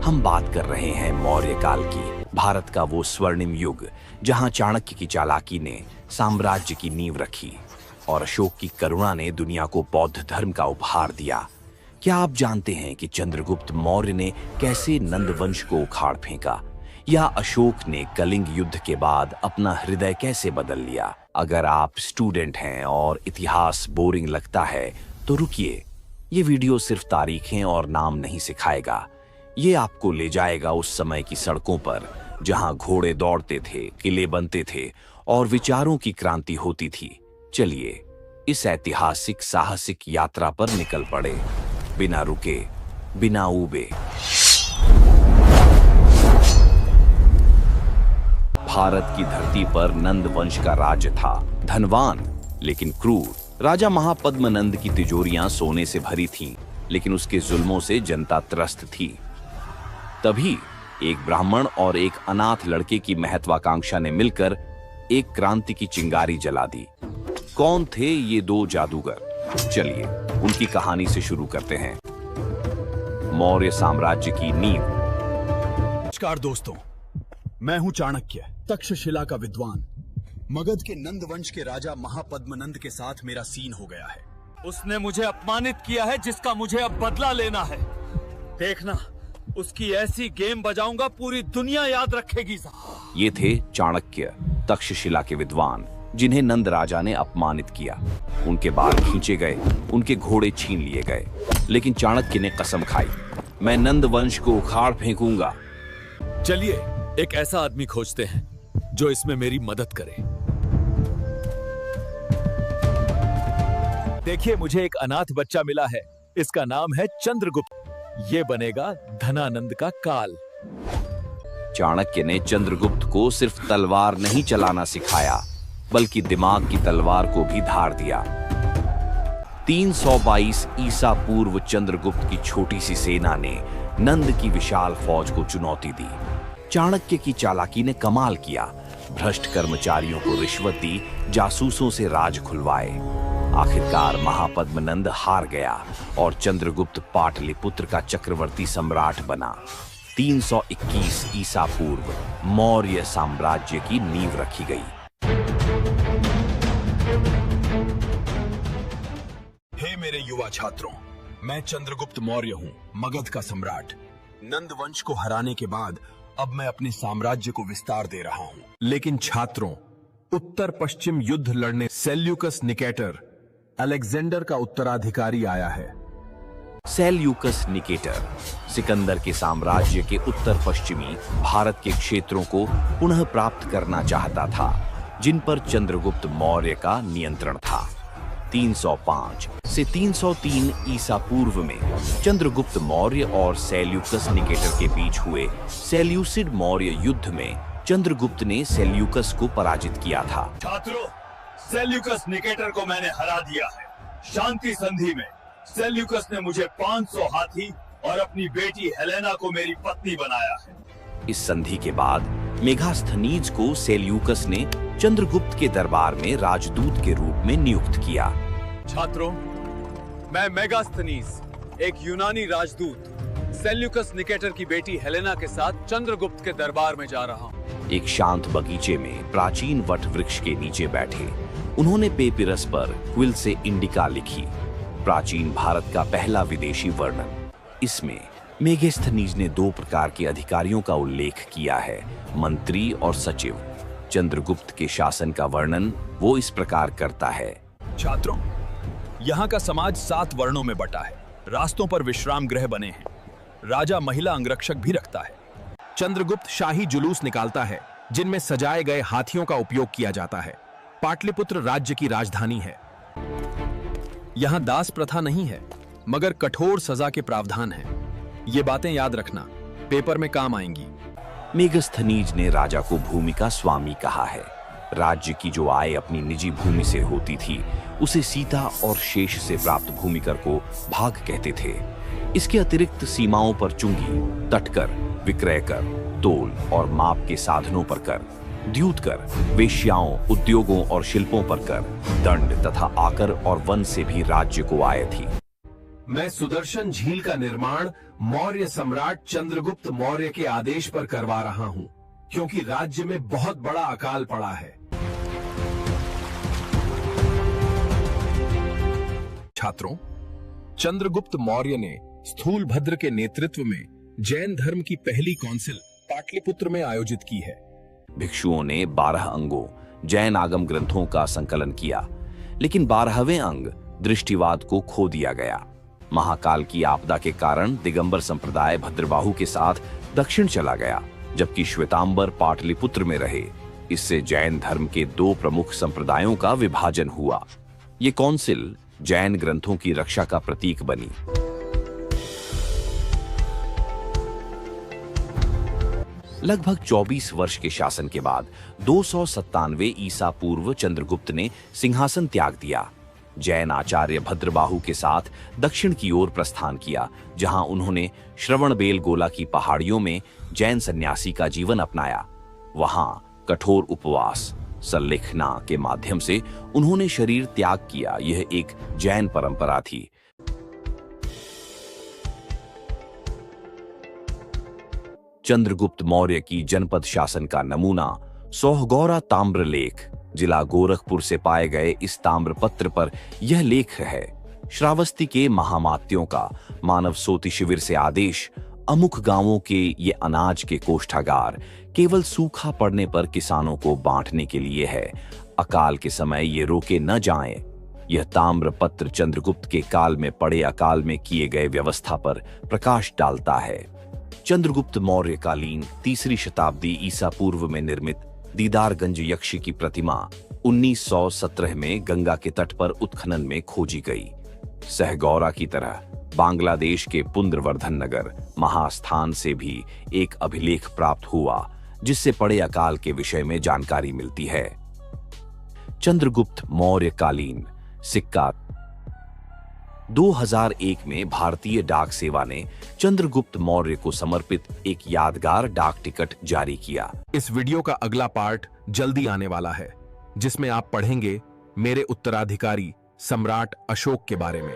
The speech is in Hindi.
हम बात कर रहे हैं मौर्य काल की, भारत का वो स्वर्णिम युग जहां चाणक्य की चालाकी ने साम्राज्य की नींव रखी और अशोक की करुणा ने दुनिया को बौद्ध धर्म का उपहार दिया। क्या आप जानते हैं कि चंद्रगुप्त मौर्य ने कैसे नंद वंश को उखाड़ फेंका, या अशोक ने कलिंग युद्ध के बाद अपना हृदय कैसे बदल लिया? अगर आप स्टूडेंट हैं और इतिहास बोरिंग लगता है तो रुकिए, ये वीडियो सिर्फ तारीखें और नाम नहीं सिखाएगा। ये आपको ले जाएगा उस समय की सड़कों पर जहां घोड़े दौड़ते थे, किले बनते थे और विचारों की क्रांति होती थी। चलिए इस ऐतिहासिक साहसिक यात्रा पर निकल पड़े, बिना रुके, बिना ऊबे। भारत की धरती पर नंद वंश का राज्य था। धनवान लेकिन क्रूर राजा महापद्मनंद की तिजोरियां सोने से भरी थीं, लेकिन उसके जुल्मों से जनता त्रस्त थी। तभी एक ब्राह्मण और एक अनाथ लड़के की महत्वाकांक्षा ने मिलकर एक क्रांति की चिंगारी जला दी। कौन थे ये दो जादूगर? चलिए उनकी कहानी से शुरू करते हैं। मौर्य साम्राज्य की नींव। नमस्कार दोस्तों, मैं हूं चाणक्य, तक्षशिला का विद्वान। मगध के नंद वंश के राजा महापद्मनंद के साथ मेरा सीन हो गया है। उसने मुझे अपमानित किया है जिसका मुझे अब बदला लेना है। देखना, उसकी ऐसी गेम बजाऊंगा पूरी दुनिया याद रखेगी। ये थे चाणक्य, तक्षशिला के विद्वान, जिन्हें नंद राजा ने अपमानित किया। उनके बाल खींचे गए, उनके घोड़े छीन लिए गए, लेकिन चाणक्य ने कसम खाई, मैं नंद वंश को उखाड़ फेंकूंगा। चलिए एक ऐसा आदमी खोजते हैं जो इसमें मेरी मदद करे। देखिए, मुझे एक अनाथ बच्चा मिला है। इसका नाम है चंद्रगुप्त। ये बनेगा धनानंद का काल। चाणक्य ने चंद्रगुप्त को सिर्फ तलवार नहीं चलाना सिखाया, बल्कि दिमाग की तलवार को भी धार दिया। 322 ईसा पूर्व चंद्रगुप्त की छोटी सी सेना ने नंद की विशाल फौज को चुनौती दी। चाणक्य की चालाकी ने कमाल किया। भ्रष्ट कर्मचारियों को रिश्वत दी, जासूसों से राज खुलवाए। आखिरकार महापद्मनंद हार गया और चंद्रगुप्त पाटलिपुत्र का चक्रवर्ती सम्राट बना। 321 ईसा पूर्व मौर्य साम्राज्य की नींव रखी गई। हे मेरे युवा छात्रों, मैं चंद्रगुप्त मौर्य हूं, मगध का सम्राट। नंद वंश को हराने के बाद अब मैं अपने साम्राज्य को विस्तार दे रहा हूं। लेकिन छात्रों, उत्तर पश्चिम युद्ध लड़ने सेल्यूकस निकेटर, अलेक्जेंडर का उत्तराधिकारी आया है। सेल्यूकस निकेटर सिकंदर के साम्राज्य के उत्तर पश्चिमी भारत के क्षेत्रों को पुनः प्राप्त करना चाहता था, जिन पर चंद्रगुप्त मौर्य का नियंत्रण था। 305 से 303 ईसा पूर्व में चंद्रगुप्त मौर्य और सेल्यूकस निकेटर के बीच हुए सेल्यूसिड मौर्य युद्ध में चंद्रगुप्त ने सेल्यूकस को पराजित किया था। छात्रों, सेल्यूकस निकेटर को मैंने हरा दिया है। शांति संधि में सेल्यूकस ने मुझे 500 हाथी और अपनी बेटी हेलेना को मेरी पत्नी बनाया है। इस संधि के बाद मेगास्थनीज को सेल्यूकस ने चंद्रगुप्त के दरबार में राजदूत के रूप में नियुक्त किया। छात्रों, मैं मेगास्थनीज, एक यूनानी राजदूत, सेल्यूकस निकेटर की बेटी हेलेना के साथ चंद्रगुप्त के दरबार में जा रहा हूँ। एक शांत बगीचे में प्राचीन वट वृक्ष के नीचे बैठे उन्होंने पेपिरस पर क्विल से इंडिका लिखी, प्राचीन भारत का पहला विदेशी वर्णन। इसमें मेगास्थनीज ने 2 प्रकार के अधिकारियों का उल्लेख किया है, मंत्री और सचिव। चंद्रगुप्त के शासन का वर्णन वो इस प्रकार करता है। छात्रों, यहाँ का समाज 7 वर्णों में बटा है। रास्तों पर विश्राम गृह बने हैं। राजा महिला अंगरक्षक भी रखता है। चंद्रगुप्त शाही जुलूस निकालता है, जिनमें सजाए गए हाथियों का उपयोग किया जाता है। पाटलिपुत्र राज्य की राजधानी है। यहाँ दास प्रथा नहीं है, मगर कठोर सजा के प्रावधान हैं। ये बातें याद रखना, पेपर में काम आएंगी। मेगास्थनीज ने राजा को भूमि का स्वामी कहा है। राज्य की जो आय अपनी निजी भूमि से होती थी, उसे सीता और शेष से प्राप्त भूमिकर को भाग कहते थे। इसके अतिरिक्त सीमाओं पर चुंगी, तटकर, विक्रय कर, तोल और माप के साधनों पर कर, द्यूत कर, वेश्याओं, उद्योगों और शिल्पों पर कर, दंड तथा आकर और वन से भी राज्य को आय थी। मैं सुदर्शन झील का निर्माण मौर्य सम्राट चंद्रगुप्त मौर्य के आदेश पर करवा रहा हूं, क्योंकि राज्य में बहुत बड़ा अकाल पड़ा है। छात्रों, चंद्रगुप्त मौर्य ने स्थूलभद्र के नेतृत्व में जैन धर्म की पहली काउंसिल पाटलिपुत्र में आयोजित की है। भिक्षुओं ने 12 अंगों जैन आगम ग्रंथों का संकलन किया, लेकिन 12वें अंग दृष्टिवाद को खो दिया गया। महाकाल की आपदा के कारण दिगंबर संप्रदाय भद्रबाहु के साथ दक्षिण चला गया, जबकि श्वेतांबर पाटलिपुत्र में रहे। इससे जैन धर्म के 2 प्रमुख संप्रदायों का विभाजन हुआ। ये काउंसिल जैन ग्रंथों की रक्षा का प्रतीक बनी। लगभग 24 वर्ष के शासन के बाद 297 ईसा पूर्व चंद्रगुप्त ने सिंहासन त्याग दिया। जैन आचार्य भद्रबाहु के साथ दक्षिण की ओर प्रस्थान किया, जहां उन्होंने श्रवणबेलगोला की पहाड़ियों में जैन सन्यासी का जीवन अपनाया। वहां कठोर उपवास, संलेखना के माध्यम से उन्होंने शरीर त्याग किया। यह एक जैन परंपरा थी। चंद्रगुप्त मौर्य की जनपद शासन का नमूना सोहगौरा ताम्रलेख, जिला गोरखपुर से पाए गए इस ताम्रपत्र पर यह लेख है। श्रावस्ती के महामात्यों का मानव सोती शिविर से आदेश, अमुक गांवों के ये अनाज के कोष्ठागार केवल सूखा पड़ने पर किसानों को बांटने के लिए है। अकाल के समय ये रोके न जाएं। यह ताम्रपत्र चंद्रगुप्त के काल में पड़े अकाल में किए गए व्यवस्था पर प्रकाश डालता है। चंद्रगुप्त मौर्य कालीन 3री शताब्दी ईसा पूर्व में निर्मित दीदारगंज यक्ष की प्रतिमा 1917 में गंगा के तट पर उत्खनन में खोजी गई। सहगौरा की तरह बांग्लादेश के पुंद्रवर्धन नगर महास्थान से भी एक अभिलेख प्राप्त हुआ, जिससे पड़े अकाल के विषय में जानकारी मिलती है। चंद्रगुप्त मौर्य कालीन सिक्का 2001 में भारतीय डाक सेवा ने चंद्रगुप्त मौर्य को समर्पित एक यादगार डाक टिकट जारी किया। इस वीडियो का अगला पार्ट जल्दी आने वाला है, जिसमें आप पढ़ेंगे मेरे उत्तराधिकारी सम्राट अशोक के बारे में।